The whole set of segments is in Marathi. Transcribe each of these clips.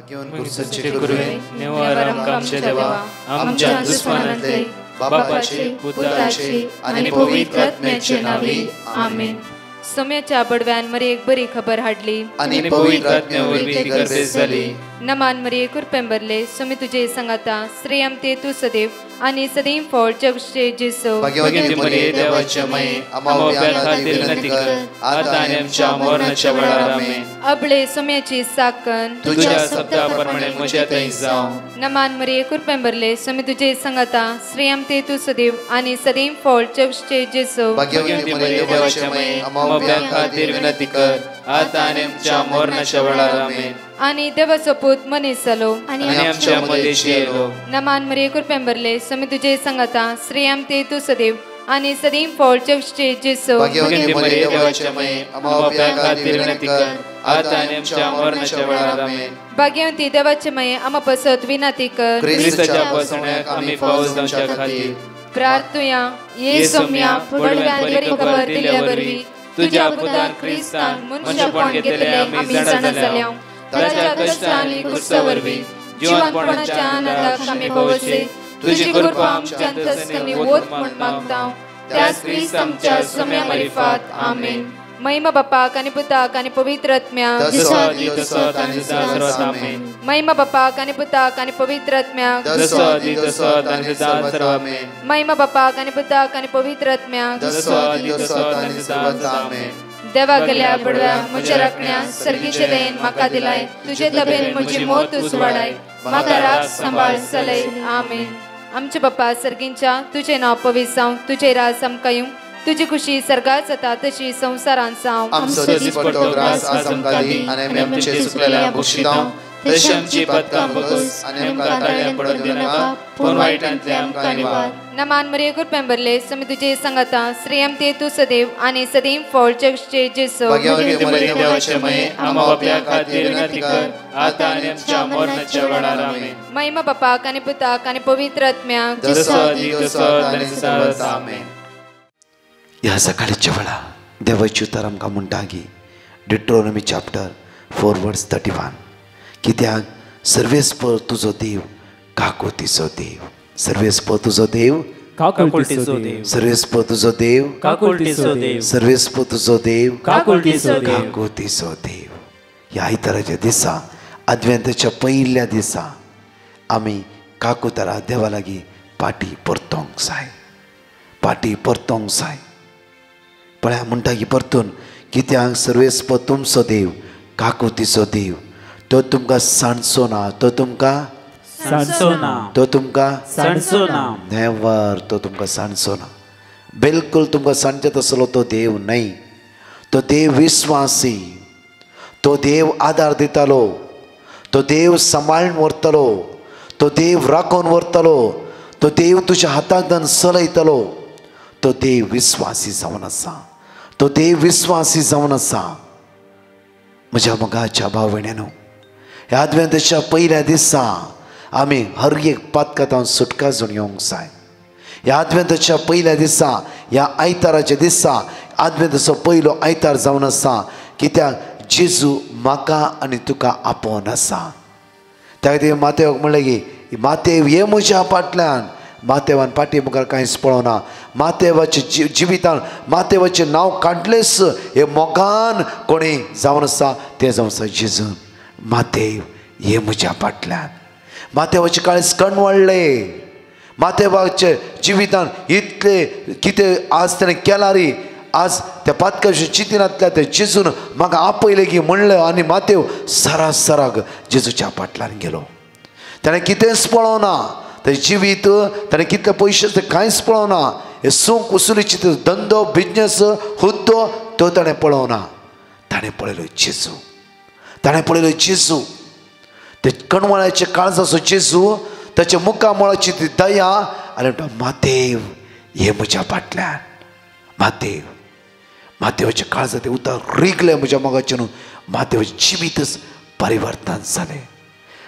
सच्चे गुरुवे निवारक आमचे देवा आमच्या दुश्मनांतले बापाचे पुत्राचे आणि पवित्र आत्म्याचे नावे आमेन. सोम्याच्या बडव्यान मरी एक बरी खबर हाडली आणि पवित्र आत्म्यावर ती गर्देस झाली. नमान मरी कुरपेंबरले सोमी तुझे संगाता श्रेयम ते तू सदैव आणि सदैव फळ जगचे जेसो. भाग्यवती मरिये देवाच्या माये आम्हा खातीर विनंती कर आता आणि आमच्या मरणाच्या वेळार आमेन. अबळे सोम्याची साकन तुझ्या शब्दाप्रमाणे म्हज्या थंय जावं. नमान मरी कुरपेंबरले सोमी तुझे संगाता श्रेयम ते तू सदैव आणि सदैव फळ जगचे जेसो. भाग्यवती मरिये देवाच्या माये आम्हा खातीर विनंती कर आता आणि आमच्या मरणाच्या वेळार आमेन. आणि देवाचो पूत मनीस जालो आणि आमच्या मध्येशी येलो. नमान मरी कुरपेंबरले सोमी तुझे संगाता श्रेयम ते तू सदैव आणि सदैव फळ जगचे जेसो. भाग्यवती मरिये देवाच्या माये आम्हा खातीर विनंती कर आता आणि आमच्या मरणाच्या वेळार आमेन. भाग्यवती देवाचे माये आम्हा पसत विनंती कर ख्रिस्ताच्या पसण्याक आम्ही पावस जावच्या खातीर प्रार्थुया. ये सोम्या बडव्यान बरी खबर दिल्या वरवी तुझ्या पुतान ख्रिस्तान मनशापण घेतले आम्ही जाणा जाल्या. ताच्या कष्टांनी क्रुसावरवी जीवनपणाच्या आनंदाक आम्ही पवसे तुझी कृपा आमच्या अंतस्करणी वोत म्हण मागता. त्याच ख्रिस्त आमच्या सोम्या मार्फत आमेन. महिमा बापाक आणि पुताक आणि पवित्र आत्म्याक महिमा बापाक आणि पुताक आणि पवित्र आत्म्याक महिमा बापाक आणि पुताक आणि पवित्र आत्म्याक. देवा गेल्या बडव्या म्हज्या राखण्या सर्गीचे देन म्हाका दिलाय तुझे तबेन म्हजी मोत उसवाडाय म्हाका राख सांबाळ चलय आमेन. आमचे बाप्पा सर्गींच्या तुझे नाव पवित्र जावं तुझे राज आमकां येवं तुझी खुशी सर्गात जाता तशी संसारांत जावं. आमचो दिसपट्टो ग्रास आज आमकां दी आनी आमी आमचे सुकलेल्या बक्षितांव तशी आमची पदकां बगस आनी आमकां ताळ्यां पडत दिनाका पूण वायटांतले आमकां निवार. नमान मरी कुरपेंबरले सोमी तुझे संगाता श्रेयम ते तू सदैव आणि सदैव फळ जगचे जेसो. भाग्यवती मरिये देवाचे माये आम्हा बाप्या खातीर विनंती कर आता आनी आमच्या मरणाच्या वेळार आमेन. महिमा बापाक आणि पुताक आणि पवित्र आत्म्याक आमेन. ह्या सकाळच्या वेळा देवाची उतर आमकां म्हणटा की डिट्रोनॉमी चॅप्टर 4:31 कित्याक सर्वेस्पर तुजो देव काकुतीचो देव. सर्वेस्पर तुजो देव काकुळटीचो देव. सर्वेस्पर तुजो देव काकुळटीचो देव. सर्वेस्पर तुजो देव काकुळटीचो देव. काकुतीचो देव. ह्या आयताराच्या दिसा अद्वेंताच्या पयल्या दिसा आमी काकुतारा देवा लागीं पाटी परतोंक जाय. पाटी परतोंक जाय. पळया म्हणटा की परतून कित्याक सर्वेस्पर तुमचो देव काकुतीचो देव. तो तुमकां सांडचो ना. तो तुमकां सांडचो ना. तो तुमकां सांडचो ना. नेवर. तो तुमकां सांडचो ना. बिलकुल तुमकां सांडचो तसलो तो देव न्हय. तो देव विस्वासी. तो देव आदार दितालो. तो देव सांबाळून व्हरतलो. तो देव राखून व्हरतलो. तो देव तुज्या हाताक धरून चलयतलो. तो देव विस्वासी जावन आसा. तो देव विस्वासी जावन आसा. म्हज्या मोगाच्या भाव भयण्यांनो ह्या अद्वेंताच्या पयल्या दिसा आमी हर एक पातकांत सुटका जावन येवंक जाय. ह्या अद्वेंताच्या पयल्या दिसा ह्या आयताराच्या दिसा अद्वेंताचो पयलो आयतार जावन आसा कित्याक जेजू म्हाका आनी तुका आपोवन आसा. त्या खातीर मातेवाक म्हणलें की मातेव ये म्हज्या फाटल्यान. मातेवान पाटी मुखार कांयच पळोवना. मातेवाच्या जिवितान मातेवाचें नांव काडलेंच हे मोगान कोणी जावन आसा तें जावन आसा जेजू. मातेव ये म्हज्या फाटल्यान. मातेवाचें काळीज कणवळ्ळें. मातेवाच्या जिवितान इतले कितें आज ताणें केलां रे. आज त्या पातकाच्या चिंतिनांतल्या त्या जेजून म्हाका आपयलें की म्हणलें आनी मातेव सराक जेजूच्या फाटल्यान गेलो. ताणें कितेंच पळोवना. तें जिवीत ताणें कितले पयशे तें कांयच पळोवना. हे सूख उसुलीची धंदो बिजनेस हुद्दो तो ताणें पळोवना. ताणें पळयलो जेजू. ताणें पळयलो जेजू. ते कणवळ्याचे काळजाचो जेजू. ताच्या मुखामळाची ती दया आनी म्हणटा मातेव हे म्हज्या फाटल्यान. मातेव. मातेवाच्या काळजां ते उतर रिगले म्हज्या मोगाचे न्हू. मातेवाचें जिवीतच परिवर्तन जालें.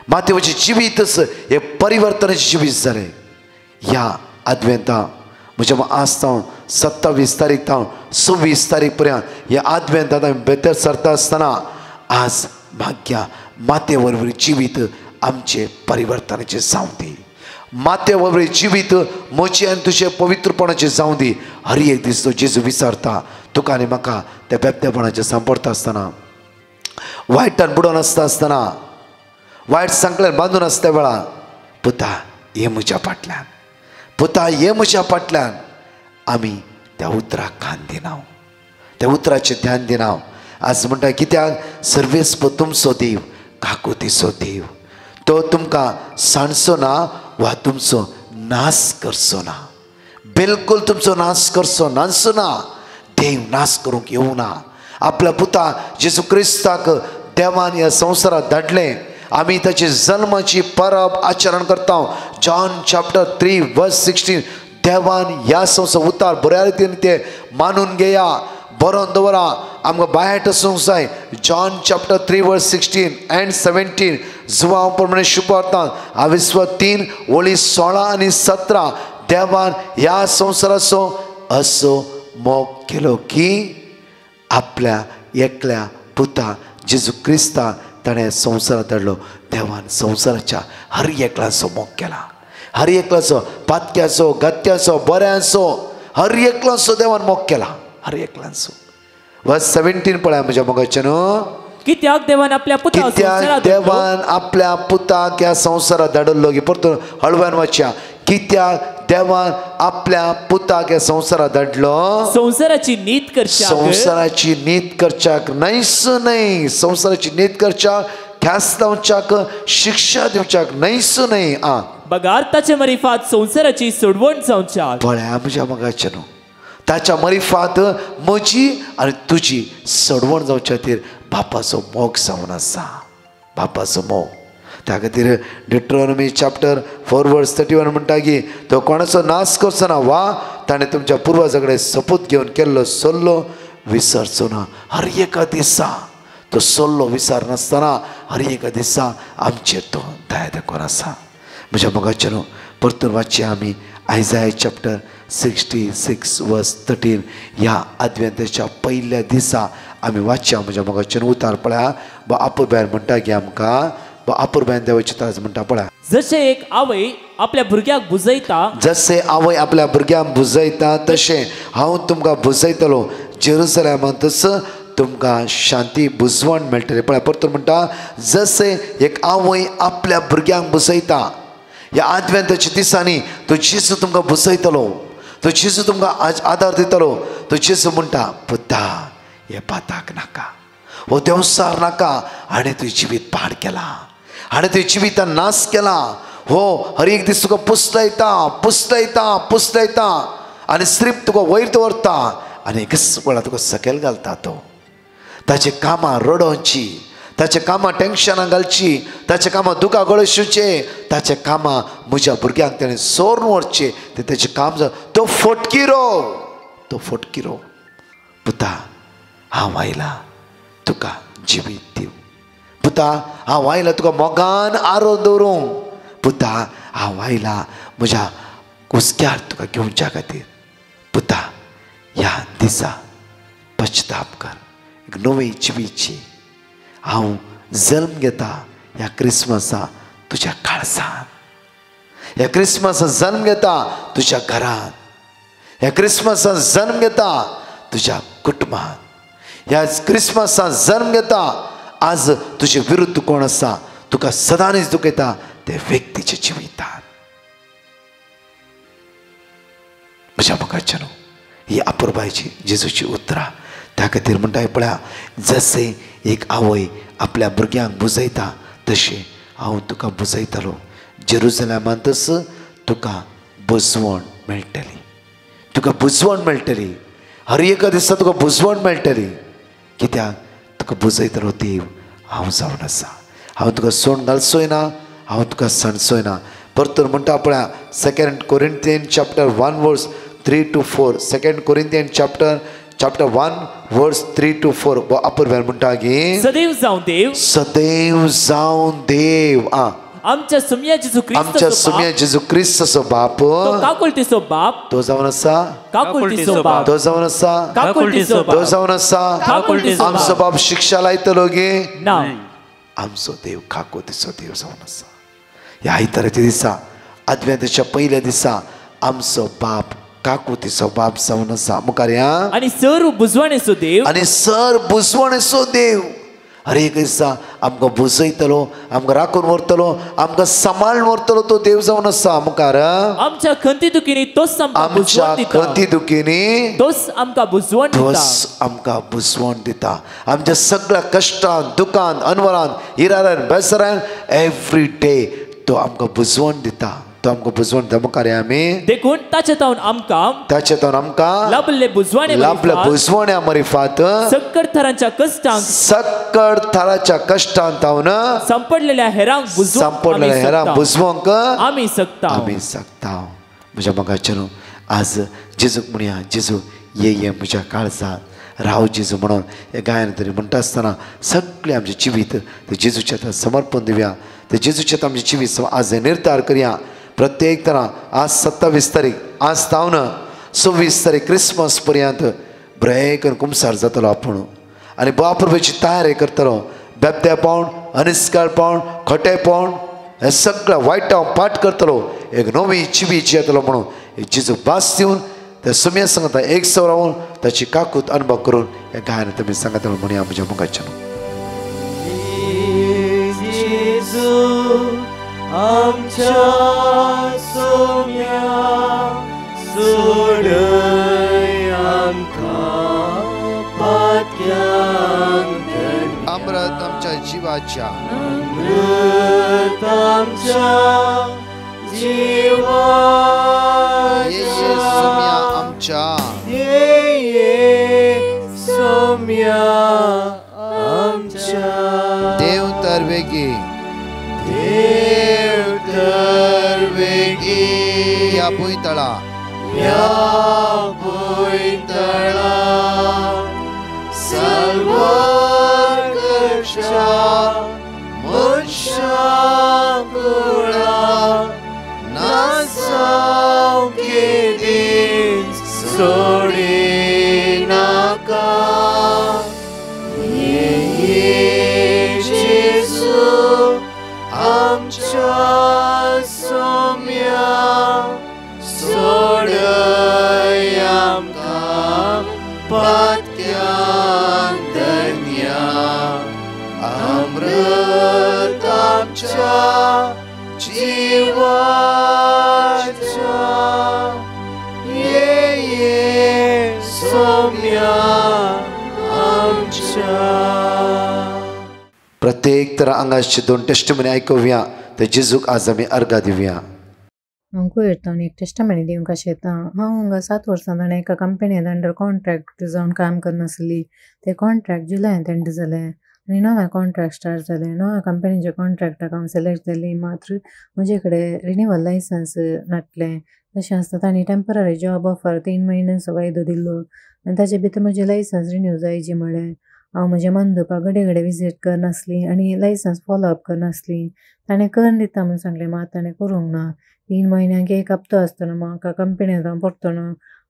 मातेवाचें जिवीतच हे परिवर्तनाचें जिवीत जालें. ह्या अद्वेंता म्हज्या आस्तां 27 तारीख तावन 26 तारीख पर्यंत ह्या अद्वेंतांत आमी भितर सरता आसतना आज भाग्या माते वरवीं जिवीत आमचे परिवर्तनाचे जावं दी. माते वरवीं जिवीत म्हजे आनी तुजे पवित्रपणाचे जावं दी. हर एक दीस तो जेजू विचारता तुका आनी म्हाका त्या बेबदेपणाचे सांपडता आसतना, वायटान बुडोवन आसतना, वायट सांकल्यान बांदून आसता वेळार, पुता ये म्हज्या फाटल्यान, पुता ये म्हज्या फाटल्यान. आमी त्या उतराक कान दिना, त्या उतराचें ध्यान दिना. आज म्हणटा कित्याक सर्वेस्प तुमचो देव, काकुतीचो देव. तो तुमकां सांडचो ना वा तुमचो नाश करचो ना. बिलकुल तुमचो नाश करचो नासचो ना. देव नाश करूंक येवना. आपल्या पुता जेजू क्रिस्ताक देवान ह्या संवसारांत धाडलें. आमी ताची जल्माची परब आचरण करता. जॉन चॅप्टर 3:16 देवान ह्या संवसार उतार बऱ्या रितीन ते मानून घेया, बरोवन दवरा. आमकां बायट आसूंक जाय. जॉन चॅप्टर 3:16 and 17 जुवांव प्रमाणे शुभार्थांत 3:16 आनी 17 देवान ह्या संवसाराचो असो मोग केलो की आपल्या एकल्या पुता जेजू क्रिस्ता ताणें संवसारांत धाडलो. देवान संवसाराच्या हर एकल्याचो मोग केला. हर एकल्याचो, पातक्याचो, गत्याचो, बऱ्याचो, हर एकल्याचो देवान मोग केला. हर एकल्याचो. वर्स 17 पळया म्हज्या मोगाचें न्हू. कित्याक देवान आपल्या पुताक कित्याक देवान आपल्या पुताक ह्या संवसारांत धाडलो. परतून हळव्यान वाचया. कित्याक देवान आपल्या पुताक ह्या संवसारांत धाडलो. संवसाराची नीत करच्याक, संवसाराची नीत करच्याक न्हयच न्हय. संवसाराची नीत करच्याक, ख्यास्त लावच्याक, शिक्षा दिवच्याक न्हयच न्हय. बगारताचे मरिफात संवसाराची सोडवण जावच्याक. पळया म्हज्या मोगाचें न्हू. ताच्या मरिफात म्हजी आनी तुजी सोडवण जावचे खातीर बापाचो मोग जावन आसा. बापाचो मोग. त्या खातीर डिट्रोनॉमी चॅप्टर 4:31 म्हणटा की तो कोणाचो नाश करचो ना वा ताणें तुमच्या पुर्वजां कडेन सपूत घेवन केल्लो सल्लो विसरचो ना. हर एका दिसा तो सल्लो विसर नासतना हर एका दिसा आमचेर तो दया दाखोवन आसा. म्हज्या मोगाचें न्हू. परतून वाचया आमी आयजाया चॅप्टर 66:13 ह्या आद्वेंताच्या पयल्या दिसा आमी वाचया. म्हज्या मोगाचें उतार पळया. बा आपुरबायन म्हणटा की आमकां, बा आपुरबायन देवाची ताज म्हणटा पळया. जशे एक आवय आपल्या भुरग्याक बुजयता, जशे आवय आपल्या भुरग्यांक बुजयता तशें हांव तुमकां बुजयतलो. जेरुसलेमांतच तुमकां शांती बुजवण मेळटली. पळय परतून म्हणटा जशे एक आवय आपल्या भुरग्यांक बुजयता. ह्या आद्वेंताच्या दिसांनी तो जेजू तुमकां बुजयतलो. तो जेजू तुमकां आदार दितलो. तो जेजू म्हणटा पुता हे पाताक नाका, हो देवसार नाका. हाणें तुवें जिवीत पाड केला, हाणें तुवें जिवितान नाश केला. हो हर एक दीस तुका पुसलयता, पुसलयता, पुसलयता आनी स्त्रीप तुका वयर दवरता आनी एकच वेळा तुका सकयल घालता. तो ताचे कामां रडोवची, ताचे कामां टेन्शनां घालची, ताचे कामां दुकां गळोवचे, ताचे कामां म्हज्या भुरग्यांक ताणें सोरून व्हरचे. ते ताचें काम तो फटकिरो, तो फटकिरो. पुता हांव आयला तुका जिवीत दिवं. पुता हांव आयला तुका मोगान आरो दवरूंक. पुता हांव आयला म्हज्या कुसक्यार तुका घेवच्या खातीर. पुता ह्या दिसा पश्चाताप कर, एक नवी जिवीची. हांव जल्म घेता ह्या क्रिसमसा तुज्या काळजान. ह्या क्रिसमसा जल्म घेता तुज्या घरान. ह्या क्रिसमसा जल्म घेता तुज्या कुटुंबान. ह्या क्रिसमसा जल्म घेता आज तुजे विरुद्ध कोण आसा, तुका सदांच दुखयता ते व्यक्तीच्या जिवितान. म्हज्या मोगाचें न्हू. ही आपुरबायची जेजूची उतरां. त्या खातीर म्हणटा पळया जशें एक आवय आपल्या भुरग्यांक बुजयता तशें हांव तुका बुजयतलो. जेरुसलेमांतच तुका बुजवण मेळटली. तुका बुजवण मेळटली. हर एका दिसा तुका बुजवण मेळटली. कित्याक तुका बुजयतलो देव हांव जावन आसा. हांव तुका सोड घालचोय ना, हांव तुका सणचोय ना. परतून म्हणटा पळया 2 Corinthians chapter 1:3-4. 2 Corinthians chapter 1:3-4. अपूर्वेन म्हणटा की सदैव जावन देव, सदैव जावन देव आमच्या सुम्या जेजू ख्रिस्त, आमच्या सुम्या जेजू ख्रिस्ताचो बाप, तो काकुळटीचो बाप, तो जावन आसा. काकुळटीचो बाप, तो जावन आसा. काकुळटीचो तो बाप, जावन आसा. काकुळटीचो आमचो बाप शिक्षा लायतलो गे ना. आमचो देव काकोतीचो देव जावन आसा. ह्या आयताराच्या दिसा अद्वेंताच्या पयल्या दिसा आमचो बाप काकोतीचो बाप जावन आसा. मुखार या आणि सर्व बुजवाणेचो देव आनी सर बुजवणेचो देव. हर एक दिसा आमकां बुजयतलो, आमकां राखून व्हरतलो, आमकां सांबाळून व्हरतलो तो देव जावन आसा. मुखार आमच्या खंती दुखीनी तोच आमकां आमच्या बुजवण दिता. खंती दुखीनी तोच आमकां बुजवण दिता. तोच आमकां बुजवण दिता. आमच्या सगळ्या कश्टांत, दुखांत, अनवरांत, हिरारांत, बेसारांत एवरी डे तो आमकां बुजवण दिता. तो आमकां बुजवण दिता. मुखार आमी देखून ताचेतावन आमकां ताचेतून आमकां लाभले बुजवाणे लाभल्या बुजवण्या मरिफात सक्कड थरांच्या कश्टांक सक्कड थराच्या कश्टांत तावन संपडलेल्या हेरांक संपडलेल्या हेरांक बुजवंक आमी सकता. आमी सकता. म्हज्या मोगाचेर आज जेजूक म्हणया, जेजू ये म्हज्या काळजांत राव जेजू म्हणून हे गायन तरी म्हणटा आसतना सगळें आमचें जिवीत ते जेजूच्या हातांत समर्पण दिवया. ते जेजूच्या आमचें जिवीत आज निर्धार करया. प्रत्येक तरां आज 27 तारीख, आज तावन 26 तारीख क्रिसमस पर्यंत बरें करून कुमसार जातलो आपूण आनी बापूरची तयारी करतलो. बेबतेपण, अनिश्काळपण, खोटेपण हे सगळं वायट हांव पाठ करतलो. एक नवी जिवीत येतलो म्हणून जेजू भास दिवन त्या सुम्या सांगता एक सौ रावून ताची काकूत अनुभव करून हे गायन तुमी सांगतलो म्हणया म्हज्या मुखाच्यान. आमच्या सोम्या सोडय आमकां पातयांक अमृत आमच्या जिवाच्या अमृत आमच्या जिवाच्या सोम्या आमच्या सोम्या आमच्या देव तर वेगी या भुंयतळा सर्वच्या मुशाकुळा नासाव केदी सोडी नाका. आमच्या सोम्या सोडय आमकां पातक्यान धन्या. अमृत आमच्या जिवाच्या ये सोम्या आमच्या. प्रत्येक तरा आंगाचे 2 टेस्टमनी आयकुया. ते जेजूक आज आमी अर्घा दिवया. हांव येता एक टेस्टमनी दिवंक अशें येता. हांव हांगा 7 वर्सां जाणा एका कंपनींत अंडर कॉन्ट्रॅक्ट जावन काम करनासली. ते कॉन्ट्रॅक्ट जुलयात एंड जालें आनी नवें कॉन्ट्रॅक्ट स्टार्ट जालें. नव्या कंपनीच्या कॉन्ट्रॅक्टाक हांव सिलेक्ट जाली. मात्र म्हजे कडेन रिन्यूवल लायसन्स नासलें. तशें आसता तांणी टेम्पररी जॉब ऑफर 3 म्हयन्यांचो वायदो दिल्लो आनी ताचे भितर म्हजें लायसन्स रिन्यू जायची म्हळें हांव म्हज्या मंदुपाक घडये घडये विजीट करनासली आनी लायसन्स फॉलोअप करनासली. ताणें करून दिता म्हूण सांगलें मात ताणें करूंक ना. 3 म्हयन्यांक 1 हप्तो आसतना म्हाका कंपनींत हांव परतून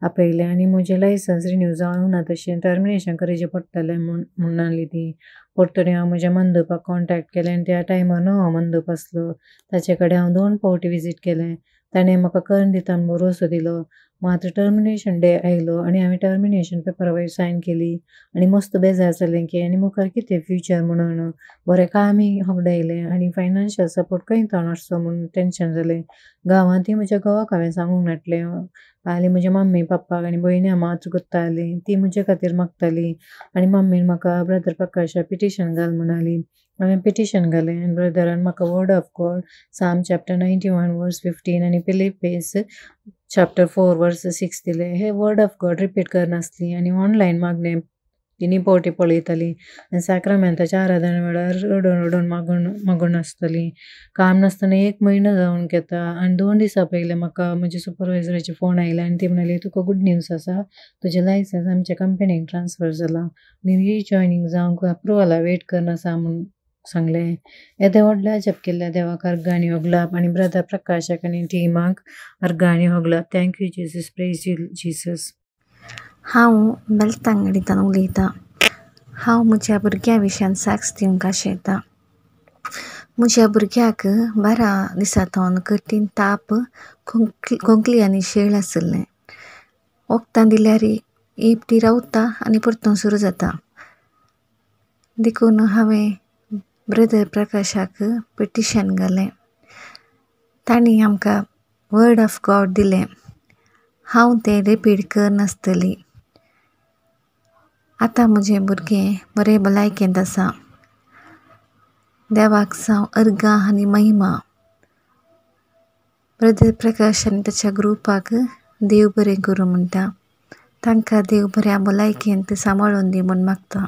आपयलें आनी म्हजें लायसन्स रिन्यू जावंक ना तशें टर्मिनेशन करचें पडटलें म्हणली ती. परतून हांव म्हज्या मंदुपाक कॉन्टॅक्ट केलें आनी त्या टायमार नवो मंदूप आसलो. ताचे कडेन हांव 2 फावटी विजीट केलें. ताणें म्हाका करून दिता म्हूण भरोसो दिलो. मात्र टर्मिनेशन डे आयलो आनी हांवें टर्मिनेशन पेपरा वयर सायन केली आनी मस्त बेजार जालें की आनी मुखार कितें फ्युचर म्हणून बरें कामय होगडायलें आनी फायनान्शियल सपोर्ट खंयच नासलो म्हूण टेन्शन जालें. गांवांत ती म्हज्या घोवाक हांवें सांगूंक नाटलें. हालीं म्हज्या मम्मी पप्पाक आनी भयणी मात्र कोत्ताली. ती म्हजे खातीर मागताली आनी मम्मीन म्हाका ब्रदर प्रकाशा पिटिशन घाल म्हणाली. हांवें पिटिशन घालें आनी ब्रदरान म्हाका word of God Psalm chapter 91 verse 15 आनी फिलिप्पीस चॅप्टर 4 वर्स 6 दिलें. हे वर्ड ऑफ गॉड रिपीट करनासली आनी ऑनलायन मागणें तिनी फावटी पळयताली आनी सॅक्रमेंटाच्या आराधना वेळार रडून रडून मागून आसतली. काम नासतना 1 म्हयनो जावन घेता आनी 2 दिसां पयलें म्हाका म्हज्या सुपरवायझराचे फोन आयले आनी ती म्हणली तुका गूड न्यूज आसा, तुजें लायसन्स आमच्या कंपनीक ट्रान्सफर जालां आनी रिजॉयनींग जावंक अप्रुवला वेट करनासा म्हूण सांगलें. येदे व्हडले अजाप केल्ल्या देवाक अर्गाणी होगलाप आनी ब्रदर प्रकाशाक आनी टिमाक अर्गाणी होगलाप. Thank you Jesus, praise you Jesus. हांव बेलतांगडीतल्यान उलयतां. हांव म्हज्या भुरग्यां विशयान साक्ष दिवंक आशेतां. म्हज्या भुरग्याक 12 दिसांतून कठीण ताप, खोंकली आनी शेळ आसलें. वखदां दिल्यार एकटी रावता आनी परतून सुरू जाता. देखून हांवें ब्रदर प्रकाशाक पिटिशन घालें. तांणी आमकां वर्ड ऑफ गॉड दिलें. हांव तें रिपीट करनासतली. आतां म्हजें भुरगें बरें भलायकेंत आसा. देवाक जावं अर्गां आनी महिमा. ब्रदर प्रकाश आनी ताच्या ग्रुपाक देव बरें करूं म्हणटा. तांकां देव बऱ्या भलायकेंत सांबाळून दी म्हूण मागता.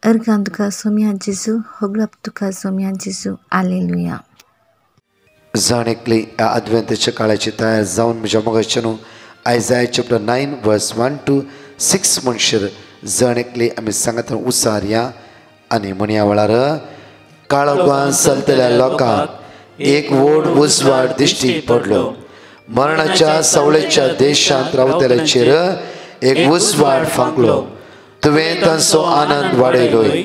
अर्गां तुका सोम्या जेजू, होगळप तुका सोम्या जेजू. हालेलुया. जाणेकली ह्या अद्वेंताच्या काळाची तयार जावन म्हज्या मोगाच्या न्हू आयजाया चॅप्टर 9 वर्स 1 to 6 म्हणशीर जाणेकली आमी सांगता उसारया आनी म्हणया वेळार काळोखान चलतल्या लोकांक एक व्हड उजवाड दिश्टी पडलो. मरणाच्या सवळेच्या देशांत रावतल्याचेर एक उजवाड फांकलो. तुवें तांचो आनंद वाडयलोय,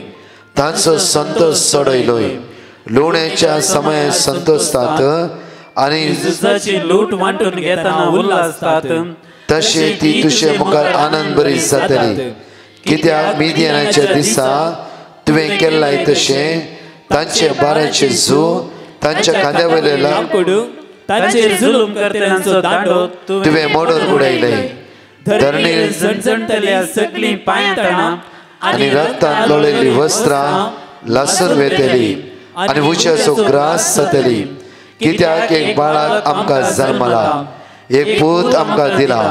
तांचो संतोश चडयलोय. लोण्याच्या समयात संतोषतात आनी लूट वांटून घेतना उल्हासतात. तशें ती तुजे मुखार आनंद बरी जातली. कित्याक मिदियानाच्या दिसा तुवें केल्लाय तशें तांचे बाराचे झू तांच्या खांद्या वयले लांकूड तांचेर जुलूम करतल्यांचो दांडो तुवें मोडून उडयले. धरणीर झणझणतल्या सगळीं पांयतणां आनी रक्तांत लोळयल्लीं वस्त्रां लसून वेतली आनी उज्याचो ग्रास जातली. कित्याक एक बाळाक आमकां जल्मला, एक पूत आमकां दिला.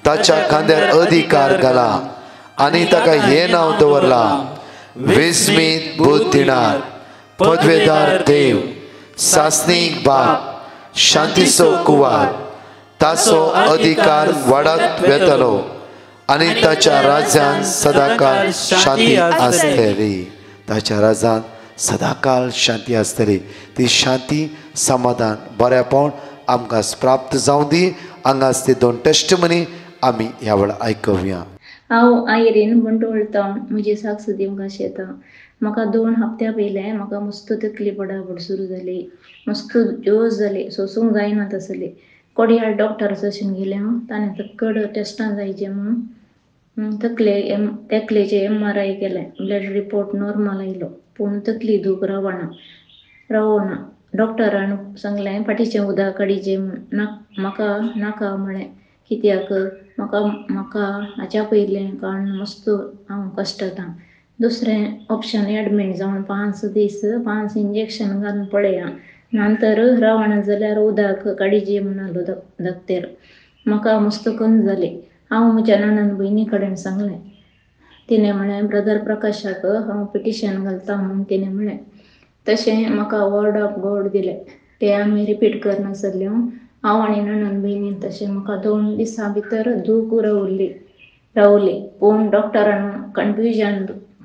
ताच्या खांद्यार अधिकार घाला आनी ताका हें नांव दवरला, विस्मीत बुद्धिनार, पदवेदार देव, सासनीक बाप, शांतीचो कुवार. ताचो अधिकार वाडत वेतलो आनी ताच्या राज्यांत सदाकाळ शांती आसतली. ताच्या राज्यांत सदाकाळ शांती आसतली. ती शांती समाधान बरेपण आमकां प्राप्त जावं दी. हांगाच ते 2 टेस्टमनी आमी ह्या वेळा आयकुया. हांव आयरीन बंडोळ टावन म्हजी साक्ष दिवंक शेतां. म्हाका 2 हप्त्या पयलें म्हाका मस्त तकली पडापड सुरू जाली. मस्त जोश जाली, सोसूंक जायना तसली. कोडयाळ डॉक्टर सशीन गेलें हांव. ताणें तक्कड टेस्टां जायचें म्हणून तकलेचें MRI केलें. ब्लड रिपोर्ट नॉर्मल आयलो, पूण तकली दूख रावना. डॉक्टरान सांगलें फाटीचें उदक काडीचें म्हूण. म्हाका नाका म्हळें. कित्याक म्हाका हाच्या पयलें कारण मस्त हांव कश्टातां. दुसरें ऑप्शन एडमीट जावन 5 दीस 5 इंजेक्शन घालून पळया, नंतर रावना जाल्यार उदक काडीचें म्हणलो दोतोर. म्हाका मस्त कन्न जाली. हांव म्हज्या नानान भयणी कडेन सांगलें. तिणें म्हळें ब्रदर प्रकाशाक हांव पिटिशन घालता म्हणून तिणें म्हळें. तशें म्हाका वर्ड ऑफ गॉड दिलें. तें आमी रिपीट करनासल्यो. हांव आनी नानान भयणीन तशें म्हाका 2 दिसां भितर दूख रावली. पूण डॉक्टरान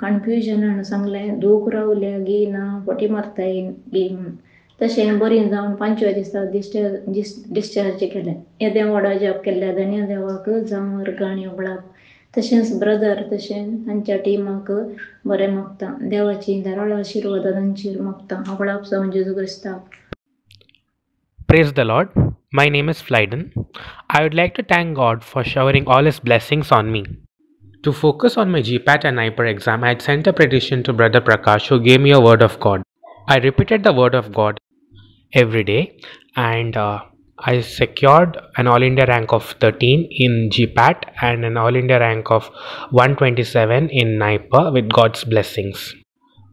कन्फ्युजनान सांगलें दूख रावल्या गी ना पोटी मारताय गी म्हूण. तशें बरी जावन 5व्या दिसा डिस्चार्ज केलें. येदें व्हडा जॉब केल्ल्या धन्य देवाक जावं अर्गां होगळाप. तशेंच ब्रदर तशें तांच्या टिमाक बरें मागता. देवाची धाराळ आशिर्वाद तांचेर मागता. होगळाप जावं जेजू क्रिस्ताक. Praise the Lord. My name is Flyden. I would like to thank God for showering all His blessings on me. To focus on my GPAT and NIPER exam, I had sent a petition to Brother Prakash, who gave me a word of God. I repeated the word of God every day, and I secured an All India rank of 13 in GPAT and an All India rank of 127 in NIPER with God's blessings.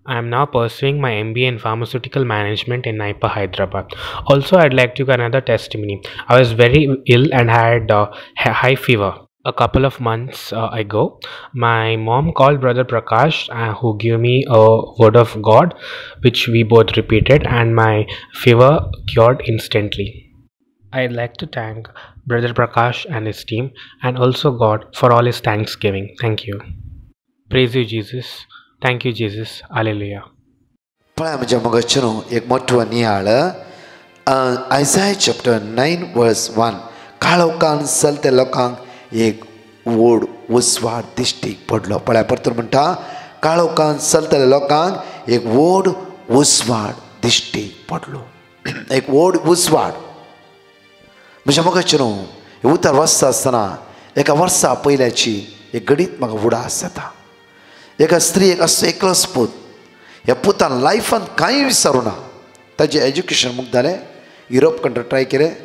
I am now pursuing my MBA in Pharmaceutical Management in NIPER, Hyderabad. Also, I'd like to give another testimony. I was very ill and had high fever. A couple of months ago, my mom called Brother Prakash, who gave me a word of God, which we both repeated, and my fever cured instantly. I'd like to thank Brother Prakash and his team, and also God for all his thanksgiving. Thank you. Praise you, Jesus. Thank you, Jesus. Hallelujah. पळय म्हज्या मोगाचें एक मोठो नियाळ. आयजाया चॅप्टर 9 वर्स 1. काळोखान चलते लोकांक एक व्हड उजवाड दिश्टीक पडलो. पळय परतून म्हणटा काळोखान चलतल्या लोकांक एक व्हड उजवाड दिश्टी पडलो. एक व्हड उजवाड म्हणजे मगाचे न्हू उतार वाचता आसतना एका वर्सा पयल्याची एक घडीत म्हाका उडास जाता. एका स्त्रीक असो एकलोच पूत, ह्या पुतान लायफान कांय विसरूं ना. ताजें एज्युकेशन मुक्त जालें, युरोप कंट्री ट्राय केलें,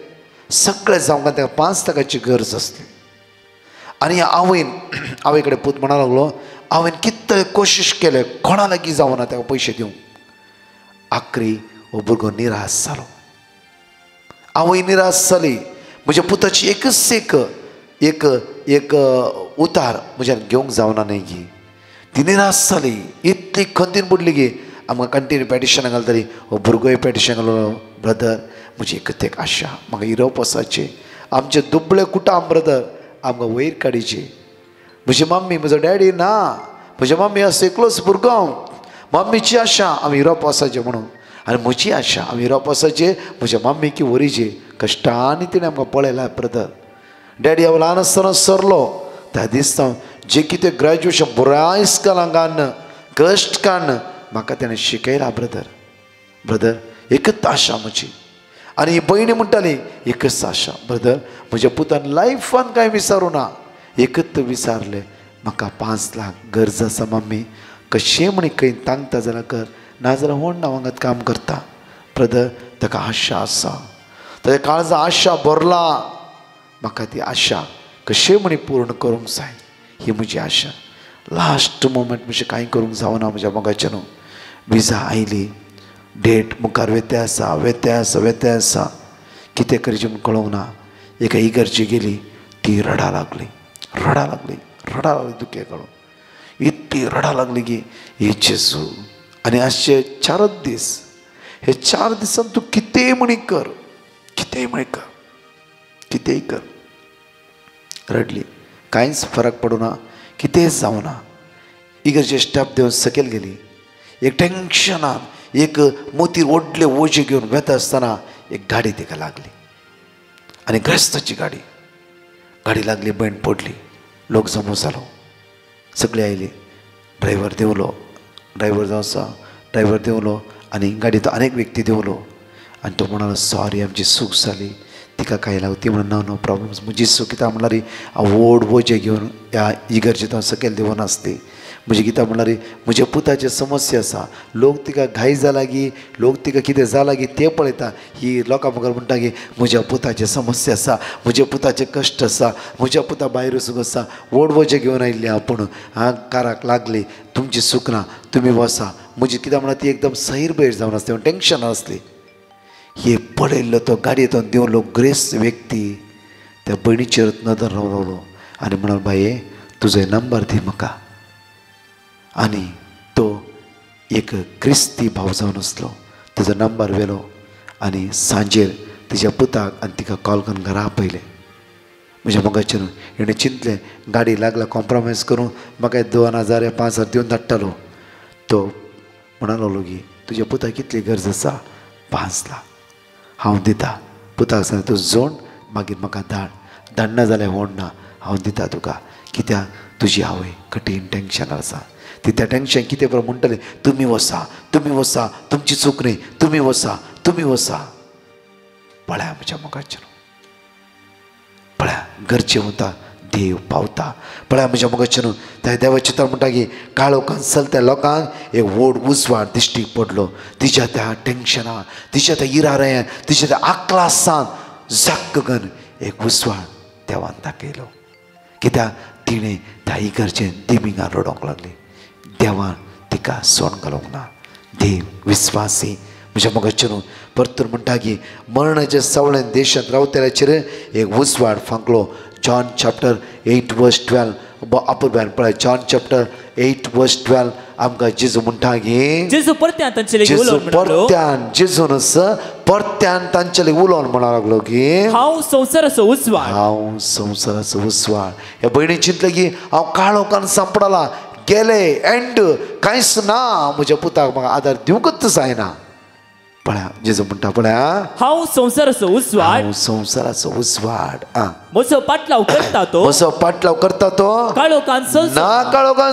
सगळें जावंक ताका 5 लाखाची गरज आसली. आनी ह्या आवय कडेन पूत म्हणूंक लागलो, हांवें कितले कोशिश केले, कोणा लागीं जावना ताका पयशे दिवंक. आखरी हो भुरगो निराश जालो. आवय निराश जाली. म्हज्या पुताची एकच एक एक उतार म्हज्यान घेवंक जावना न्ही गी. ती निराश जाली, इतली खंतीन बुडली गी. आमकां कंटिन्यू पेटिशनां घालतली, हो भुरगोय पेटिशन घालो, ब्रदर म्हजी एकच एक आशा, म्हाका युरोप वचपाचें, आमचे दुबळे कुटाम ब्रदर आमकां वयर काडीचे. म्हजी मम्मी, म्हजो डॅडी ना, म्हजी मम्मी असो एकलोच भुरगो, मम्मीची आशा हांव युरोप वचपाचें म्हणून, आनी म्हजी आशा हांव युरोप वचपाचें, म्हज्या मम्मीक व्हरचें. कश्टांनी तिणें आमकां पळयलां ब्रदर. डॅडी हांव ल्हान आसतना सरलो, त्या दिसता जें कितें ग्रॅज्युएशन बऱ्या इस्कॉलांक काडन कश्ट काडन म्हाका तेणें शिकयलां ब्रदर एकच आशा म्हजी. आनी ही भयणी म्हणटाली एकच आशा, ब्रदर म्हज्या पुतान लायफान कांय विचारूं ना, एकच विचारलें, म्हाका 5 लाख गरज आसा मम्मी, कशें म्हणी खंय तांगता जाल्यार कर, नाजाल्यार होण ना वांगत काम करता. ब्रदर ताका आशा आसा, ताच्या काळजा आशा भरला. म्हाका ती आशा कशें म्हणी पूर्ण करूंक जाय, ही म्हजी आशा. लास्ट मोमेंट मातशें कांय करूंक जावना म्हज्या मोगाचें न्हू. विजा आयली, डेट मुखार व्यत्याय आसा, कितें करचें म्हूण कळोंक ना. एका इगर्जी गेली, ती रडा लागली दुखे कळून, इतली रडा लागली की हे जेजू. आनी अशे 4 दीस, हे 4 दिसान तूं कितेंय म्हणी कर, कितेंय कर. रडली, कांयच फरक पडूना, कितेंच जावना. इगर्जे स्टेप देवन सकयल गेली. एक टेन्शनान, एक मोती ओडले ओझे घेवन वेता आसतना एक गाडी तिका लागली. आनी ग्रेस्ताची गाडी लागली, बंड पडली, लोक जमो जालो, सगळीं आयली. ड्रायव्हर देंवलो आनी गाडयेंत अनेक व्यक्ती देंवलो. आनी तो म्हणलो सॉरी आमची चूक जाली, तिका काय लागली. ती म्हणून नो प्रॉब्लम्स, म्हजी चूक कित्याक म्हणल्यार हांव व्हड वोजे घेवन ह्या इगर्जेंत हांव सकयल देवना आसली. म्हजी कित्याक म्हणल्यार म्हज्या पुताची समस्या आसा. लोक तिका घाय जाला गी, लोक तिका कितें जाला गी तें पळयता. ही लोकां मुखार म्हणटा की म्हज्या पुताची समस्या आसा, म्हज्या पुताचे कश्ट आसा, म्हज्या पुता भायर वचूंक आसा, व्हड वोजे घेवन आयिल्ली आपूण काराक लागली, तुमची चूक ना, तुमी वसा. म्हजी कित्याक म्हणल्यार ती एकदम सैर बैर जावन आसली, टेन्शन आसली. हे पळयल्लो तो गाडयेंतून देवलो ग्रेस्त व्यक्ती त्या भयणीचेर नदर रावलो आनी म्हणून बाये तुजो नंबर दी म्हाका. आनी तो एक क्रिस्ती भाव जावन आसलो, तेजो नंबर व्हेलो आनी सांजेर तिच्या पुताक आनी तिका कॉल करून घरा आपयलें. म्हज्या मोगाचेर हेणें चिंतलें गाडी लागला कॉम्प्रोमायज करून म्हाका 2000 या 5000 दिवन धाडटालो. तो म्हणूंक लागलो की तुज्या पुताक कितली गरज आसा, 5 लाख हांव दिता. पुताक सांग तूं जोड मागीर म्हाका धाडना जाल्यार व्हड ना, हांव दिता तुका. कित्याक तुजी आवय कठीण टेन्शन आसा. ती त्या टेन्शन कितें बरें म्हणटलें, तुमी वसा, तुमची चूक न्ही, तुमी वसा. पळया म्हज्या मोगाचेर, पळया गरजे वता देव पावता. पळया म्हज्या मोगाचेर त्या देवाचें तर म्हणटा की काळोखान चलत्या लोकांक एक व्हड उजवाड दिश्टी पडलो. तिच्या त्या टेन्शनान, तिच्या त्या इराऱ्यान, तिच्या त्या आक्लासान झक्क करून एक उजवाड देवान दाखयलो. कित्याक तिणें त्या इगर्जेन देमिंगान रडोंक लागली. देवान तिका सोण घालूंक ना. देव विस्वासी म्हज्या मोगाचेर परतून म्हणटा की मरणाच्या सवळेन देशांत रावतल्याचेर एक उजवाड फांकलो. जॉन चॅप्टर 8:12 आपुरब्यान पळय. जॉन चॅप्टर 8:12 आमकां जेजू म्हणटा की जेजून तांचे उलोवन म्हणा लागलो की हांव संवसाराचो उजवाड. ह्या भयणी चिंतले की हांव काळोखान सांपडला, गेले एंड कांयच ना, म्हज्या पुताक म्हाका आदार दिवंकच जायना. पळया जेजू म्हणटा पळया हांव संवसाराचो उजवाड. म्हजो पाटलाव करता तो काळोखान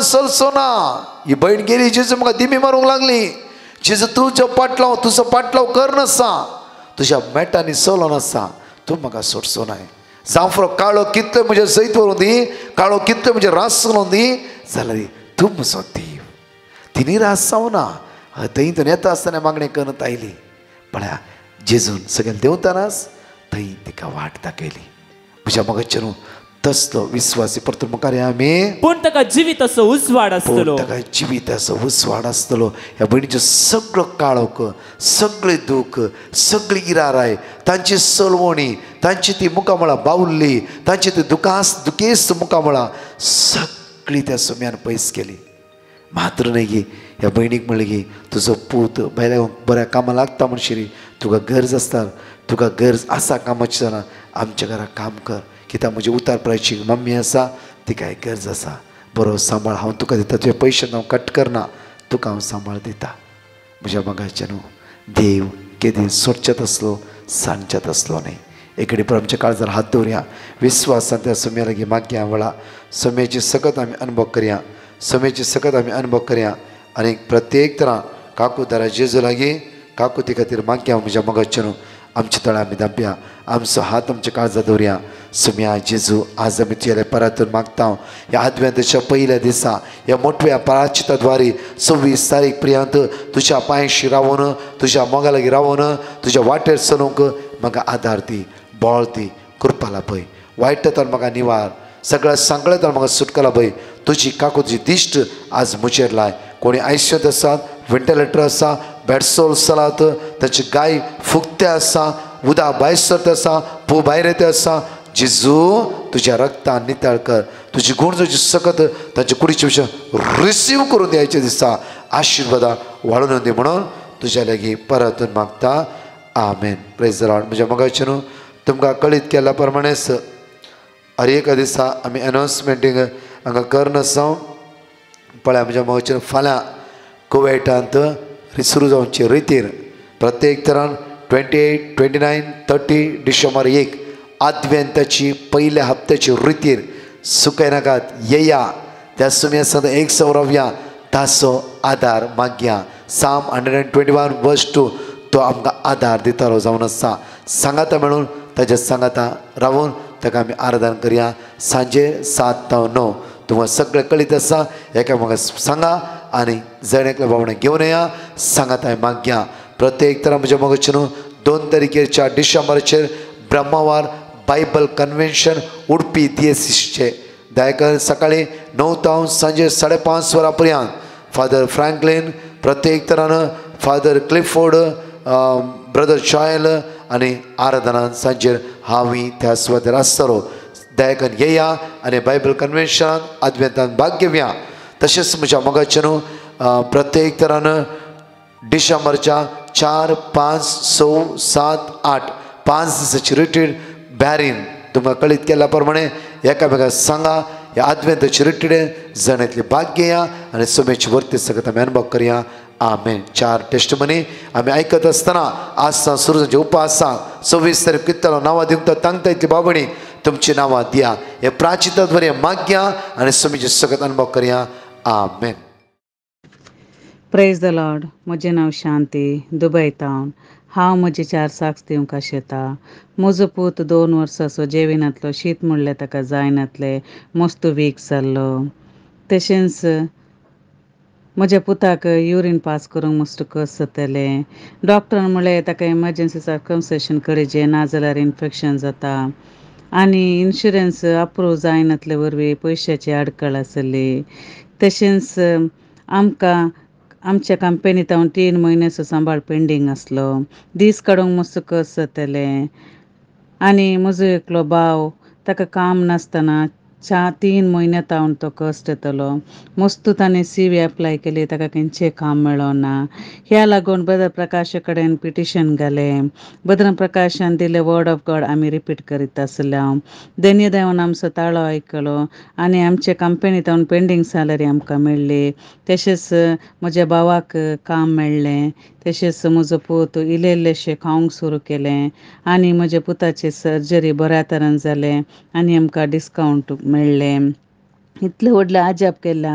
चलचो ना. ही बहीण गेली, जेजू म्हाका दिमी मारूंक लागली. जेजू तुजो पाटलाव कर नासा, तुज्या मेटांनी चलो नासा, तूं म्हाका सोडचो नाय. जांफरो काळो कितले म्हजे जैत व्हरून दी, काळो कितले म्हजे रास घालून दी, जाल्यार तूं म्हजो देव. तिनी रास जावना, थंय येता आसतना मागणी करत आयली. पळया जेजून सगळ्यांना देंवतानाच थंय तिका वाट दाखयली. म्हज्या मगचे न्हू तसलो विश्वासी परत मुखार आमी पूण ताका जिवीत असो उजवाड आसतलो. ताका जिवीत असो उजवाड आसतलो. ह्या भयणीचो सगळो काळोख, सगळें दूख, सगळी इराराय, तांची सलवणी, तांची ती मुखामळां बावल्ली, तांची ती दुखेस्त मुखामळां सगळी त्या सुम्यान पयस केली. मात्र न्हय गे ह्या भयणीक म्हणलें गे तुजो पूत भायल्या बऱ्या कामां लागता म्हणशिरी, तुका गरज आसता, तुका गरज आसा कामाची जाल्यार आमच्या घरा काम कर. कित्याक म्हजी उतार प्रायची मम्मी आसा, तिका एक गरज आसा. बरो सांबाळ हांव तुका दिता, तुजे पयशे हांव कट करना, तुका हांव सांबाळ दिता. म्हज्या मगाचे न्हू देव केदी सोडचेत आसलो, सांडचेत आसलो न्हय. एकडे पर आमच्या काळजार हात दवरया, विश्वासान त्या सोम्या लागीं मागया वळा. सोम्याची सकत आमी अनुभव करया, सोम्याची सकत आमी अनुभव करया. आनी प्रत्येक तरां काकू दारा जेजू लागीं काकू ती खातीर मागया. म्हज्या मगाचे न्हू आमचे तळा आमी दांपया, आमचो हात आमच्या काळजात दवरया. सुम्या जेजू आज आमी तुगेले परातून मागता. ह्या आदव्यांतच्या पयल्या दिसा ह्या मोठव्या पराचिताद्वारे 26 तारीख पर्यंत तुज्या पांयशी रावून, तुज्या मोगा लागीं रावून, तुज्या वाटेर चलूंक म्हाका आदार दी, बळ दी, कृपा लाभय. वायटांतल्यान म्हाका निवार, सगळ्या सांकळेंतल्यान म्हाका सुटका लाभय. तुजी काकू तुजी दिश्ट आज म्हजेर लाय. कोणी आयसीयूंत आसात, व्हेंटिलेटर आसा, बेडसोल चलात, ताची गाय फुगते आसा, उदक भायर सरता आसा, पू भायर येता आसा. जेजू तुज्या रक्तान नितळ कर. तुजी गुण तुजी सकत तांचे कुडीचे विशय रिसीव करून द्यायचे दिसा आशिर्वादा वाडून दी म्हणून तुज्या लागीं परतून मागता. आमेन. Praise the lord. म्हज्या मगाचे न्हू तुमकां कळीत केल्या प्रमाणेच हर एका दिसा आमी अनाउन्समेंटींग हांगा करनासा. पळया म्हज्या मगाचे फाल्यां कुवेटांत सुरू जावचे रितीर प्रत्येक तरान 28, 29, 30 डिसेंबर 1 आदव्यांताची पयल्या हप्त्याची रितीर सुकय नाकात येया. त्या सुम्या सद एक सौरव्या ताचो आदार मागया. साम 121 वर्स 2 तो आमकां आदार दितालो जावन आसा. सांगाता मेळून ताच्या सांगाता रावून ताका आमी आराधन करया. सांजे 7 ते 9 तुमकां सगळें कळीत आसा. एका म्हाका सांगा आनी जण एकल्या भावणे घेवन येया. सांगाताय मागया. प्रत्येक तरा म्हज्या मगचे न्हू 2 तारखेच्या डिसेंबराचेर ब्रह्मवार बायबल कन्वेन्शन उडपी DSCचे दायकर सकाळी 9 ते सांजे 5:30 वरां पर्यंत. फादर फ्रँकलिन प्रत्येक तरान फादर क्लिफोर्ड, ब्रदर शॉयल आनी आराधनान सांजेर हांवी त्या सुवातेर आसतलो. दायकन येया आनी बायबल कन्वेन्शनान आदवेंतान भाग घेवया. तशेंच म्हज्या मगाचे न्हू प्रत्येक तरान डिसेंबरच्या 4, 5, 6, 7, 8 5 दिसाची रिट्रीट बॅरीन तुमकां कळीत केल्या प्रमाणे एकामेकाक सांगा. ह्या आदवेंताची रिट्रीट जणेतली भाग घेया आनी सोमेची वर्ती सगळ्यात आमी अनुभव करया. आमेन. 4 टेस्टमनी आमी आयकत आसतना आज सुरू जावचे उपासाक 26 तारीख कितलो नांवां दिवंक तांगता इतली बाबणी तुमची नांवां दिया. हे प्राचिताद्वारे मागया आनी सोमेची सगळ्यात अनुभव करया. आमेन. Praise the lord. म्हजें नांव शांती, दुबय टावन. हांव म्हजे 4 साक्स दिवंक आशेता. म्हजो पूत 2 वर्सांचो जेविनांतलो शीत म्हणलें ताका जायनातलें, मस्त वीक जाल्लो. तशेंच म्हज्या पुताक युरीन पास करूंक मस्त कस जातालें. डॉक्टरान म्हणलें ताका एमर्जन्सी सर्कमसेशन करचें, नाजाल्यार इन्फेक्शन जाता. आनी इन्शुरन्स अप्रूव जायनातले वरवीं पयशाची आडखळ आसली. तशेंच आमकां आमच्या कंपनींत हांव 3 म्हयन्याचो सांबाळ पेंडींग आसलो. दीस काडूंक मस्त कस जातालें. आनी म्हजो एकलो भाव ताका काम नासतना 3 म्हयन्यांत हांव तो कस येतलो. मस्त ताणें CV एप्लाय केली, ताका खंयचें काम मेळो ना. ह्या लागून ब्रदर प्रकाशा कडेन पिटिशन घालें. ब्रदर प्रकाशान दिलें वर्ड ऑफ गॉड आमी रिपीट करीत आसले. हांव देनी देवान आमचो ताळो आयकलो आनी आमच्या कंपनींत हांव पेंडींग सॅलरी आमकां मेळ्ळी. तशेंच म्हज्या भावाक काम मेळ्ळें. तशेंच म्हजो पूत इल्लेशें खावंक सुरू केलें आनी म्हज्या पुताची सर्जरी बऱ्या तरेन जालें आनी आमकां डिस्कावंट मेळ्ळें. इतलें व्हडलें आजाप केल्या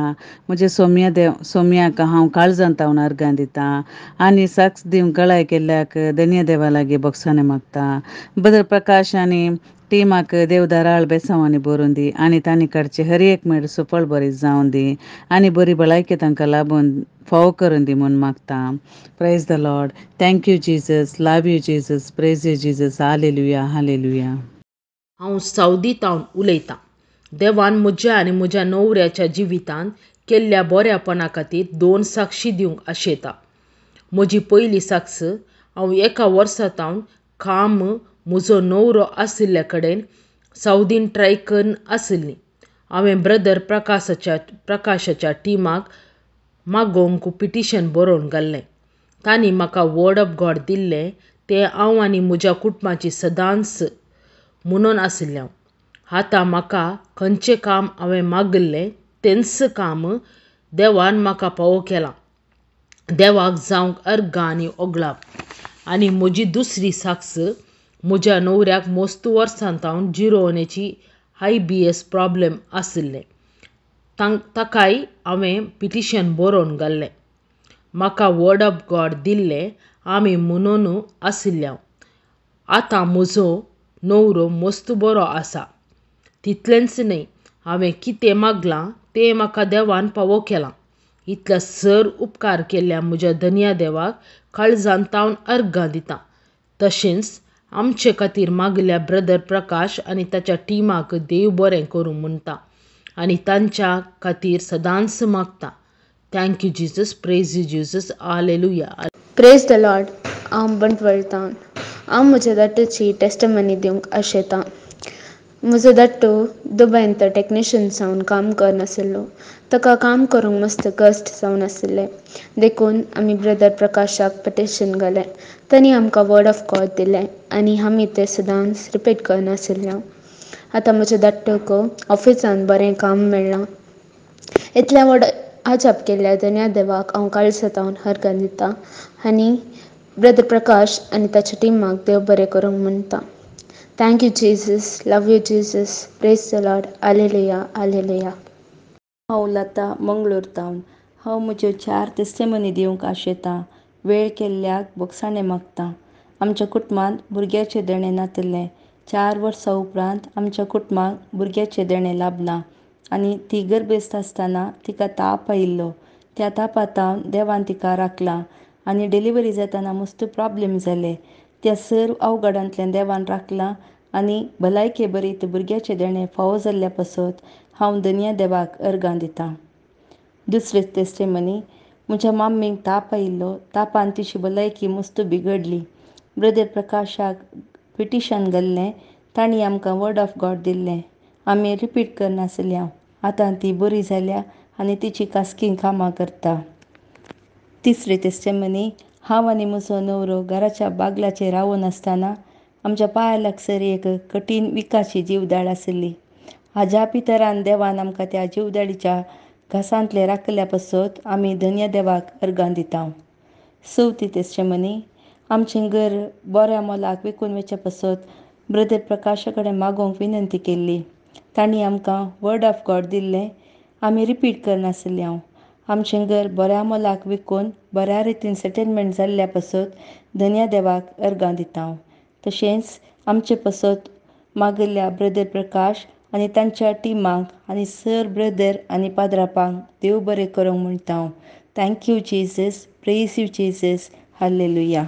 म्हजे सोम्याक हांव काळजांत अर्गां दिता आनी साक्ष दिवंक कळाय केल्ल्याक धन्य देवा लागीं बोगसाणें मागता. बदर प्रकाश आनी टिमाक देव दाराळ बेसांवांनी बरोवन दी आनी तांणी काडचे हर एक मेळ सफळ बरी जावन दी आनी बरी भलायकी तांकां लाबून फावो करून दी म्हूण मागता. Praise the Lord. Thank you Jesus. Love you Jesus. Praise you Jesus. Hallelujah hallelujah. हांव सावदीतावन उलयतां. देवान म्हज्या आनी म्हज्या न्हवऱ्याच्या जिवितांत केल्ल्या बऱ्यापणा खातीर 2 साक्षी दिवंक आशेता. म्हजी पयली साक्ष, हांव 1 वर्सांतावन काम म्हजो न्हवरो आशिल्ले कडेन सावदीन ट्राय करून आशिल्लीं. हांवें ब्रदर प्रकाशाच्या टिमाक मागोवंक पिटिशन बरोवन घाल्लें. तांणी म्हाका वर्ड ऑफ गॉड दिल्लें तें हांव आनी म्हज्या कुटुंबाची सदांच म्हणून आशिल्लें. आतां म्हाका खंयचें काम हांवें मागिल्लें तेंच काम देवान म्हाका फावो केलां. देवाक जावंक अर्गां आनी ओगलाप. आनी म्हजी दुसरी साक्ष, म्हज्या न्हवऱ्याक मस्त वर्सांतावन जिरोवनेची IBS प्रॉब्लेम आशिल्लें. ताकाय हांवें पिटिशन बरोवन घाल्लें. म्हाका वर्ड ऑफ गॉड दिल्लें आमी म्हणून आशिल्ल्या. आतां म्हजो न्हवरो मस्त बरो आसा. तितलेंच न्हय, हांवें कितें मागलां तें म्हाका देवान फावो केलां. इतल्या सर उपकार केल्ल्या म्हज्या धन्य देवाक काळजांतावन अर्गां दितां. तशेंच आमचे खातीर मागिल्ल्या ब्रदर प्रकाश आनी ताच्या टिमाक देव बरें करूं म्हणटा आनी तांच्या खातीर सदांच मागता. Thank you Jesus. Praise you Jesus. Hallelujah. Praise the Lord. हांव बंटवळतां. हांव म्हज्या दाट्टची टेस्टमनी दिवंक आशेतां. म्हजो दाट्टो दुबयंत टॅक्निशियन जावन काम करनाशिल्लो. ताका काम करूंक मस्त कश्ट जावन आशिल्लें. देखून आमी ब्रदर प्रकाशाक पिटिशन घालें. तांणी आमकां वर्ड ऑफ गॉड दिलें आनी आमी तें सदांच रिपीट करनाशिल्लें. आतां म्हज्या दाट्टोक ऑफिसांत बरें काम मेळ्ळां. इतल्या व्हड आजाप केल्ल्या धन्य देवाक हांव काळजांतावन अर्गां दितां आनी ब्रदर प्रकाश आनी ताच्या टिमाक देव बरें करूंक म्हणटा. Thank you Jesus. Love you Jesus. Praise the Lord. Hallelujah hallelujah. हांव लता मंगळूरतावन. हांव म्हज्यो 4 टेस्टिमनी दिवंक आशेतां. वेळ केल्ल्याक बोगसाणें मागतां. आमच्या कुटुंबांत भुरग्याचें देणें नातलें. 4 वर्सां उपरांत आमच्या कुटुंबाक भुरग्याचें देणें लाबलां आनी ती गर्भेस्त आसतना तिका ताप आयिल्लो. त्या तापांतावन देवान तिका राखलां आनी डिलिव्हरी जातना मस्त प्रॉब्लेम जाले. त्या सर्व अवघडांतल्यान देवान राखलां आनी भलायके बरीत भुरग्याचें देणें फावो जाल्ल्या पासत हांव धन्य देवाक अर्गां दितां. दुसरें टेस्टिमनी, म्हज्या माम्मीक ताप आयिल्लो. तापान तिची भलायकी मस्त बिगडली. ब्रदर प्रकाशाक पिटिशन घाल्लें. तांणी आमकां वर्ड ऑफ गॉड दिल्लें. आमी रिपीट करनाशिल्ल्या. आतां ती बरी जाल्या आनी तिची खासगी कामां करता. तिसरी टेस्टिमनी, हांव आनी म्हजो न्हवरो घराच्या बागलाचेर रावून आसतना आमच्या पांया लागसर एक कठीण विकाची जीवदाळ आशिल्ली. हाज्या भितरान देवान आमकां त्या जीवदाळीच्या घासांतले राखल्या पासत आमी धन्य देवाक अर्गां दिता. चवथी टेस्टिमनी, आमचें घर बऱ्या मोलाक विकून वचे पासत ब्रदर प्रकाशा कडेन मागोवंक विनंती केल्ली. तांणी आमकां वर्ड ऑफ गॉड दिल्लें. आमी रिपीट करनाशिल्ल्या. आमचें घर बऱ्या मोलाक विकून बऱ्या रितीन सेटलमेंट जाल्ल्या पासत धन्य देवाक अर्गां दिता. तशेंच आमचे पासत मागिल्ल्या ब्रदर प्रकाश आनी तांच्या टिमाक आनी सर ब्रदर आनी पाद्रापांक देव बरें करूंक म्हणटा. Thank you Jesus. Praise you Jesus. Hallelujah.